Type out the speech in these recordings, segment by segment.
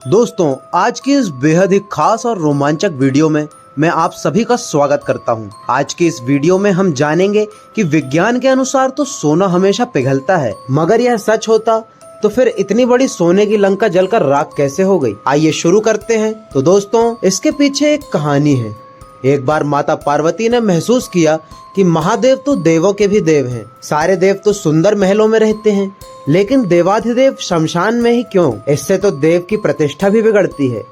दोस्तों, आज की इस बेहद ही खास और रोमांचक वीडियो में मैं आप सभी का स्वागत करता हूं। आज की इस वीडियो में हम जानेंगे कि विज्ञान के अनुसार तो सोना हमेशा पिघलता है, मगर यह सच होता तो फिर इतनी बड़ी सोने की लंका जलकर राख कैसे हो गई। आइए शुरू करते हैं। तो दोस्तों, इसके पीछे एक कहानी है। एक बार माता पार्वती ने महसूस किया कि महादेव तो देवों के भी देव हैं। सारे देव तो सुंदर महलों में रहते हैं, लेकिन देवाधिदेव शमशान में ही क्यों? इससे तो देव की प्रतिष्ठा भी बिगड़ती है।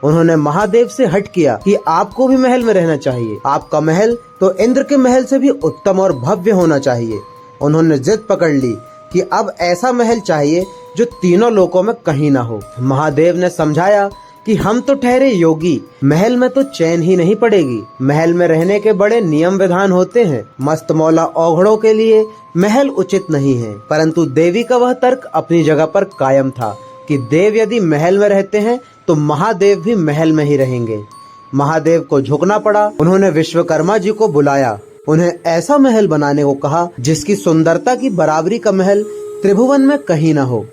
उन्होंने महादेव से हट किया कि आपको भी महल में रहना चाहिए। आपका महल तो इंद्र के महल से भी उत्तम और भव्य होना चाहिए। उन्होंने जिद पकड़ ली कि अब ऐसा महल चाहिए जो तीनों लोकों में कहीं ना हो। महादेव ने समझाया कि हम तो ठहरे योगी, महल में तो चैन ही नहीं पड़ेगी। महल में रहने के बड़े नियम विधान होते हैं। मस्त मौला औघड़ों के लिए महल उचित नहीं है। परंतु देवी का वह तर्क अपनी जगह पर कायम था कि देव यदि महल में रहते हैं तो महादेव भी महल में ही रहेंगे। महादेव को झुकना पड़ा। उन्होंने विश्वकर्मा जी को बुलाया। उन्हें ऐसा महल बनाने को कहा जिसकी सुंदरता की बराबरी का महल त्रिभुवन में कहीं न हो।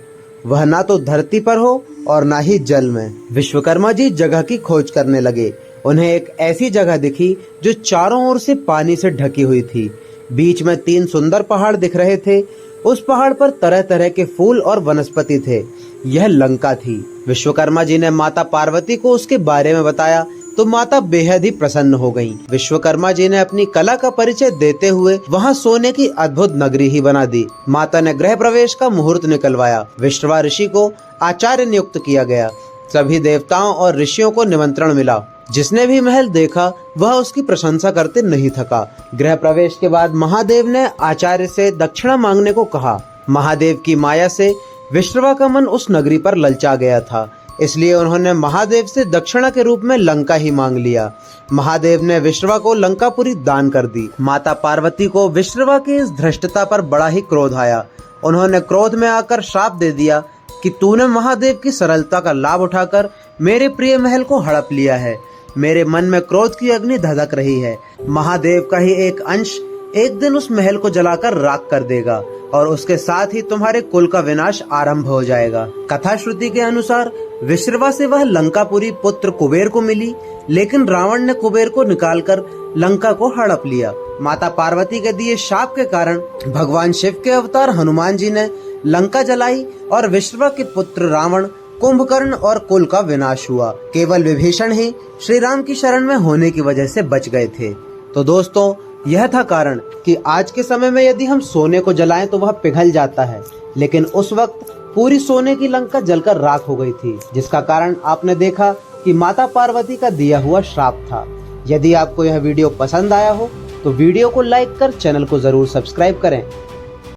वह ना तो धरती पर हो और ना ही जल में। विश्वकर्मा जी जगह की खोज करने लगे। उन्हें एक ऐसी जगह दिखी जो चारों ओर से पानी से ढकी हुई थी। बीच में 3 सुंदर पहाड़ दिख रहे थे। उस पहाड़ पर तरह तरह के फूल और वनस्पति थे। यह लंका थी। विश्वकर्मा जी ने माता पार्वती को उसके बारे में बताया तो माता बेहद ही प्रसन्न हो गईं। विश्वकर्मा जी ने अपनी कला का परिचय देते हुए वहां सोने की अद्भुत नगरी ही बना दी। माता ने गृह प्रवेश का मुहूर्त निकलवाया। विश्रवा ऋषि को आचार्य नियुक्त किया गया। सभी देवताओं और ऋषियों को निमंत्रण मिला। जिसने भी महल देखा वह उसकी प्रशंसा करते नहीं थका। गृह प्रवेश के बाद महादेव ने आचार्य से दक्षिणा मांगने को कहा। महादेव की माया से विश्रवा का मन उस नगरी पर ललचा गया था, इसलिए उन्होंने महादेव से दक्षिणा के रूप में लंका ही मांग लिया। महादेव ने विश्रवा को लंकापुरी दान कर दी। माता पार्वती को विश्रवा की इस धृष्टता पर बड़ा ही क्रोध आया। उन्होंने क्रोध में आकर श्राप दे दिया कि तूने महादेव की सरलता का लाभ उठाकर मेरे प्रिय महल को हड़प लिया है। मेरे मन में क्रोध की अग्नि धधक रही है। महादेव का ही एक अंश एक दिन उस महल को जलाकर राख कर देगा और उसके साथ ही तुम्हारे कुल का विनाश आरंभ हो जाएगा। कथा श्रुति के अनुसार विश्रवा से वह लंकापुरी पुत्र कुबेर को मिली, लेकिन रावण ने कुबेर को निकालकर लंका को हड़प लिया। माता पार्वती के दिए शाप के कारण भगवान शिव के अवतार हनुमान जी ने लंका जलाई और विश्रवा के पुत्र रावण, कुंभकर्ण और कुल का विनाश हुआ। केवल विभीषण ही श्री राम की शरण में होने की वजह से बच गए थे। तो दोस्तों, यह था कारण कि आज के समय में यदि हम सोने को जलाएं तो वह पिघल जाता है, लेकिन उस वक्त पूरी सोने की लंका जलकर राख हो गई थी, जिसका कारण आपने देखा कि माता पार्वती का दिया हुआ श्राप था। यदि आपको यह वीडियो पसंद आया हो तो वीडियो को लाइक कर चैनल को जरूर सब्सक्राइब करें।